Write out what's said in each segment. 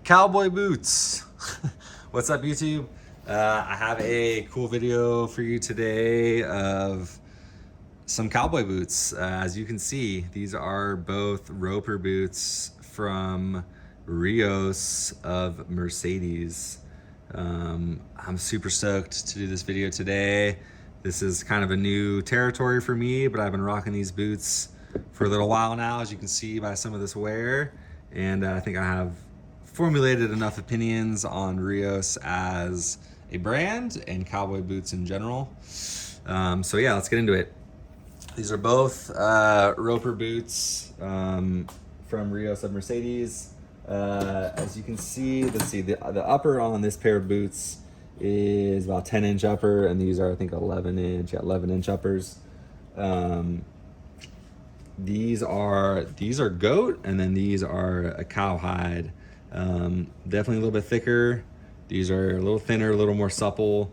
Cowboy boots. What's up, YouTube? I have a cool video for you today of some cowboy boots. As you can see, these are both roper boots from Rios of Mercedes. I'm super stoked to do this video today. This is kind of a new territory for me, but I've been rocking these boots for a little while now, as you can see by some of this wear. And I think I have formulated enough opinions on Rios as a brand and cowboy boots in general. So yeah, let's get into it. These are both roper boots from Rios of Mercedes. As you can see, let's see, the upper on this pair of boots is about 10-inch upper, and these are, I think, 11-inch uppers. These are goat, and then these are a cowhide. Definitely a little bit thicker. These are a little thinner, a little more supple,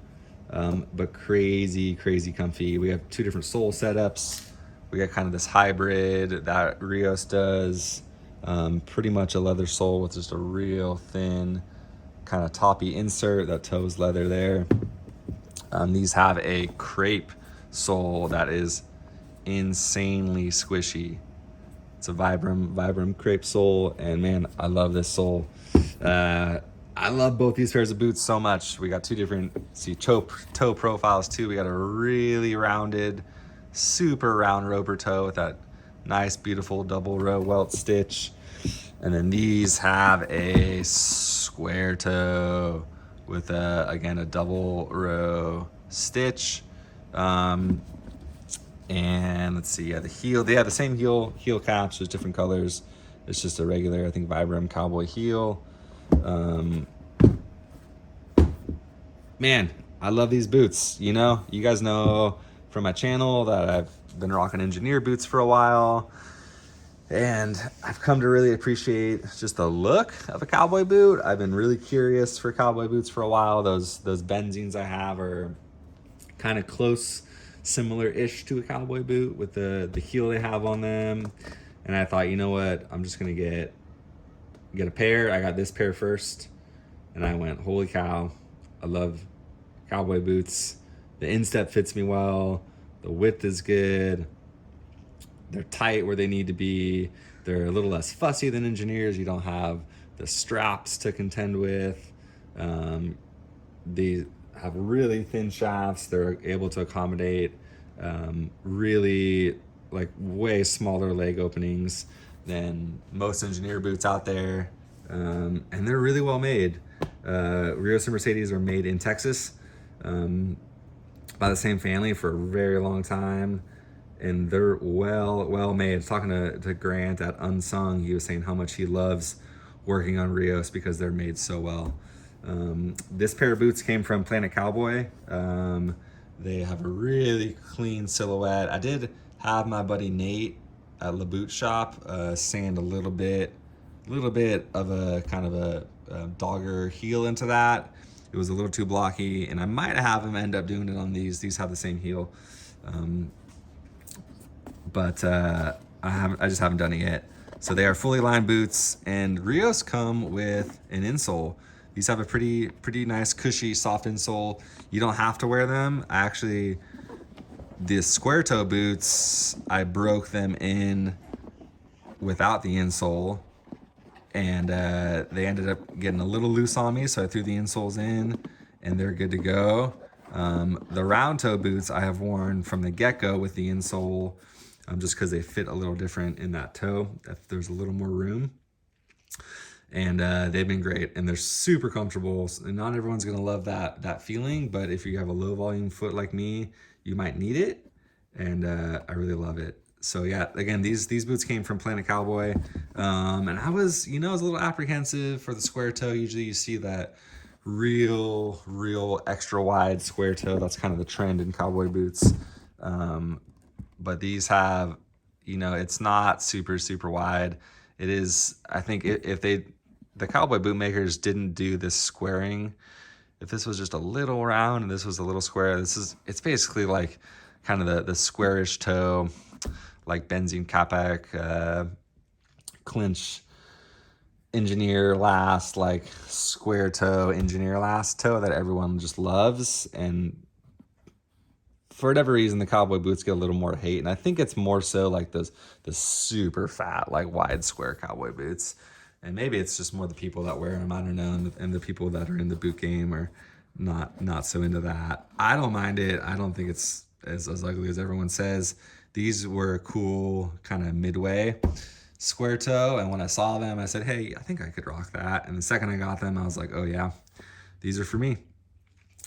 but crazy comfy. We have two different sole setups. We got kind of this hybrid that Rios does. Pretty much a leather sole with just a real thin kind of toppy insert. That toe's leather there. These have a crepe sole that is insanely squishy. It's a Vibram crepe sole, and man, I love this sole. I love both these pairs of boots so much. We got two different toe profiles too. We got a really rounded, super round roper toe with that nice, beautiful double row welt stitch. And then these have a square toe with again, a double row stitch. And let's see, yeah, the heel, they have the same heel caps, just different colors. It's just a regular, I think, Vibram cowboy heel. Man, I love these boots. You know, you guys know from my channel that I've been rocking engineer boots for a while, and I've come to really appreciate just the look of a cowboy boot. I've been really curious for cowboy boots for a while. Those benzines I have are kind of close, similar-ish to a cowboy boot with the heel they have on them. And I thought, you know what, I'm just gonna get a pair. I got this pair first, and I went, holy cow, I love cowboy boots. The instep fits me well, the width is good, they're tight where they need to be, they're a little less fussy than engineers. You don't have the straps to contend with. They have really thin shafts. They're able to accommodate really like way smaller leg openings than most engineer boots out there. And they're really well made. Rios and Mercedes are made in Texas by the same family for a very long time, and they're well made. Talking to Grant at Unsung, he was saying how much he loves working on Rios because they're made so well. This pair of boots came from Planet Cowboy. They have a really clean silhouette. I did have my buddy Nate at the boot shop sand a little bit of a kind of a dogger heel into that. It was a little too blocky, and I might have him end up doing it on these. These have the same heel, but I just haven't done it yet. So they are fully lined boots, and Rios come with an insole. These have a pretty nice, cushy, soft insole. You don't have to wear them. The square toe boots, I broke them in without the insole, and they ended up getting a little loose on me, so I threw the insoles in, and they're good to go. The round toe boots I have worn from the get-go with the insole, just because they fit a little different in that toe, if there's a little more room. And they've been great, and they're super comfortable. And not everyone's gonna love that feeling, but if you have a low volume foot like me, you might need it, and I really love it. So yeah, again, these boots came from Planet Cowboy, and I was a little apprehensive for the square toe. Usually you see that real extra wide square toe. That's kind of the trend in cowboy boots. But these have, it's not super wide. It is, I think, if the cowboy boot makers didn't do this squaring, if this was just a little round and this was a little square, it's basically like kind of the squarish toe, like benzene Capac clinch engineer last, like square toe, engineer last toe that everyone just loves. And for whatever reason, the cowboy boots get a little more hate. And I think it's more so like the super fat, like wide square cowboy boots. And maybe it's just more the people that wear them, I don't know. And the people that are in the boot game are not so into that. I don't mind it. I don't think it's as ugly as everyone says. These were cool, kind of midway square toe. And when I saw them, I said, hey, I think I could rock that. And the second I got them, I was like, oh yeah, these are for me.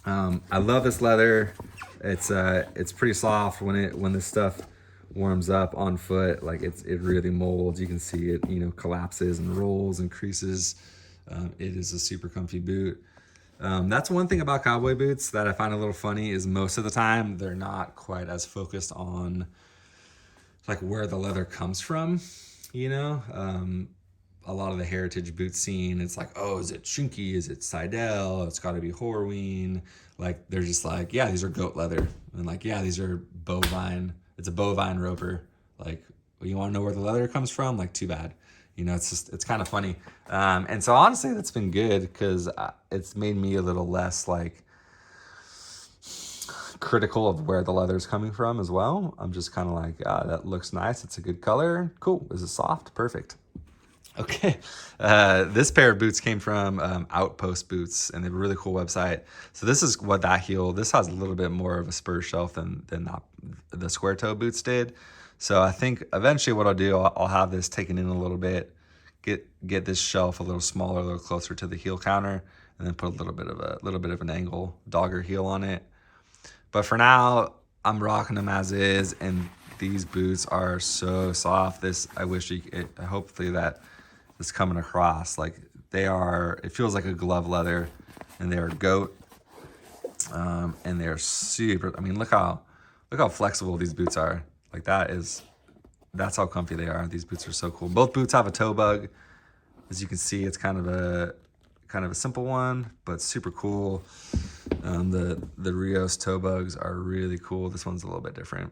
I love this leather. It's pretty soft when this stuff warms up on foot. Like it really molds. You can see it, collapses and rolls and creases. It is a super comfy boot. That's one thing about cowboy boots that I find a little funny is most of the time they're not quite as focused on like where the leather comes from. A lot of the heritage boot scene, it's like, oh, is it Shinky? Is it Seidel? It's got to be Horween. Like, they're just like, yeah, these are goat leather. And like, yeah, these are bovine. It's a bovine roper. Like, you want to know where the leather comes from? Like, too bad. It's kind of funny. And so honestly, that's been good because it's made me a little less like critical of where the leather is coming from as well. I'm just kind of like, that looks nice. It's a good color. Cool. Is it soft? Perfect. Okay, this pair of boots came from Outpost Boots, and they have a really cool website. So this is what that heel. This has a little bit more of a spur shelf than the square toe boots did. So I think eventually what I'll do, I'll have this taken in a little bit, get this shelf a little smaller, a little closer to the heel counter, and then put a little bit of an angle dogger heel on it. But for now, I'm rocking them as is, and these boots are so soft. I wish hopefully that is coming across. Like it feels like a glove leather, and they're goat, and they're super. I mean, look how flexible these boots are. Like that's how comfy they are. These boots are so cool. Both boots have a toe bug. As you can see, it's kind of a simple one, but super cool. The Rios toe bugs are really cool. This one's a little bit different.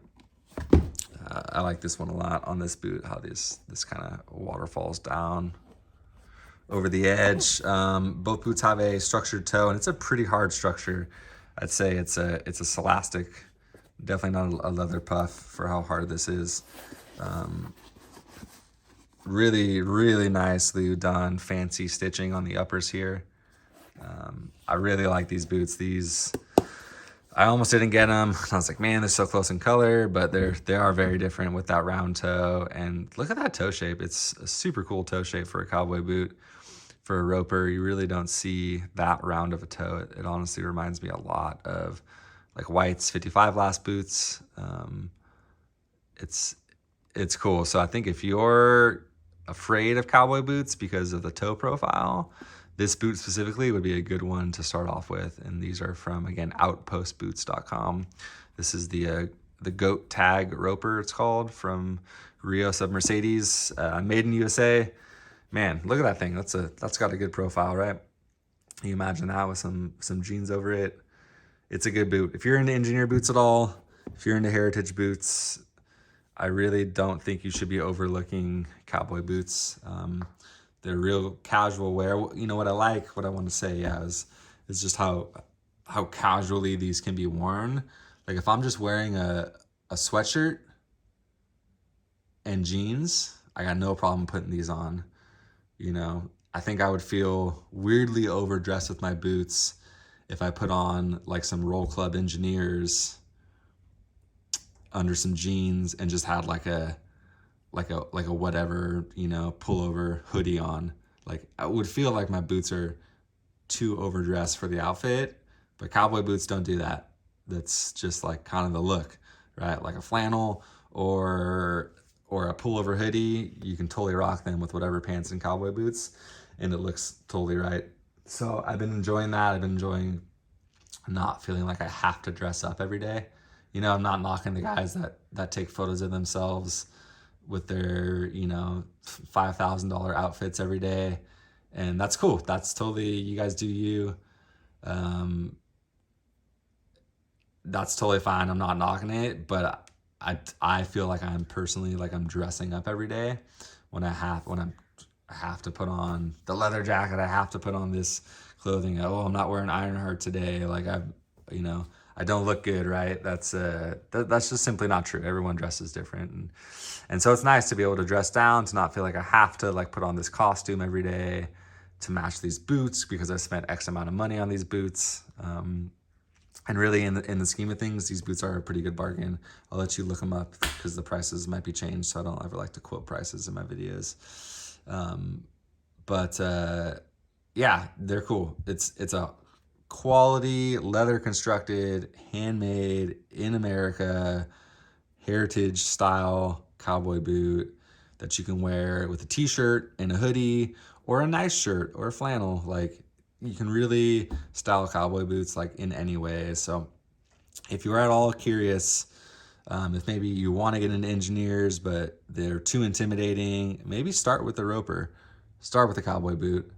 I like this one a lot on this boot, how this kind of waterfalls down over the edge. Both boots have a structured toe, and it's a pretty hard structure. I'd say it's a Celastic, definitely not a leather puff for how hard this is. Really, really nicely done, fancy stitching on the uppers here. I really like these boots. I almost didn't get them. I was like, man, they're so close in color, but they are very different with that round toe. And look at that toe shape. It's a super cool toe shape for a cowboy boot. For a roper, you really don't see that round of a toe. It honestly reminds me a lot of like White's 55 last boots. It's cool. So I think if you're afraid of cowboy boots because of the toe profile, this boot specifically would be a good one to start off with. And these are from, again, outpostboots.com. This is the goat tag roper, it's called, from Rios of Mercedes, made in USA. Man, look at that thing. That's got a good profile, right? You imagine that with some jeans over it. It's a good boot. If you're into engineer boots at all, if you're into heritage boots, I really don't think you should be overlooking cowboy boots. They're real casual wear. What I want to say, is just how casually these can be worn. Like if I'm just wearing a sweatshirt and jeans, I got no problem putting these on. I think I would feel weirdly overdressed with my boots if I put on like some Roll Club Engineers under some jeans and just had like a whatever, pullover hoodie on. Like I would feel like my boots are too overdressed for the outfit, but cowboy boots don't do that. That's just like kind of the look, right? Like a flannel or a pullover hoodie, you can totally rock them with whatever pants and cowboy boots, and it looks totally right. So I've been enjoying that. I've been enjoying not feeling like I have to dress up every day. I'm not knocking the guys that take photos of themselves with their, $5,000 outfits every day. And that's cool. That's totally, you guys do you. That's totally fine. I'm not knocking it, but I feel like I'm personally, like I'm dressing up every day when I'm I have to put on the leather jacket. I have to put on this clothing. Oh, I'm not wearing Ironheart today. Like you know, I don't look good, right? That's just simply not true. Everyone dresses different, and so it's nice to be able to dress down, to not feel like I have to like put on this costume every day to match these boots because I spent X amount of money on these boots. And really, in the scheme of things, these boots are a pretty good bargain. I'll let you look them up because the prices might be changed, so I don't ever like to quote prices in my videos. But yeah, they're cool. It's a quality leather constructed, handmade in America, heritage style cowboy boot that you can wear with a t-shirt and a hoodie or a nice shirt or a flannel. Like, you can really style cowboy boots like in any way. So if you're at all curious, if maybe you want to get into engineers but they're too intimidating, maybe start with the roper, start with the cowboy boot,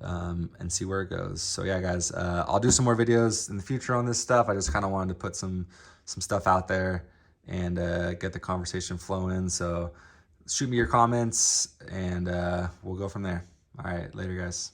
and see where it goes. So yeah, guys, I'll do some more videos in the future on this stuff. I just kind of wanted to put some stuff out there and get the conversation flowing. So shoot me your comments and we'll go from there. All right, later, guys.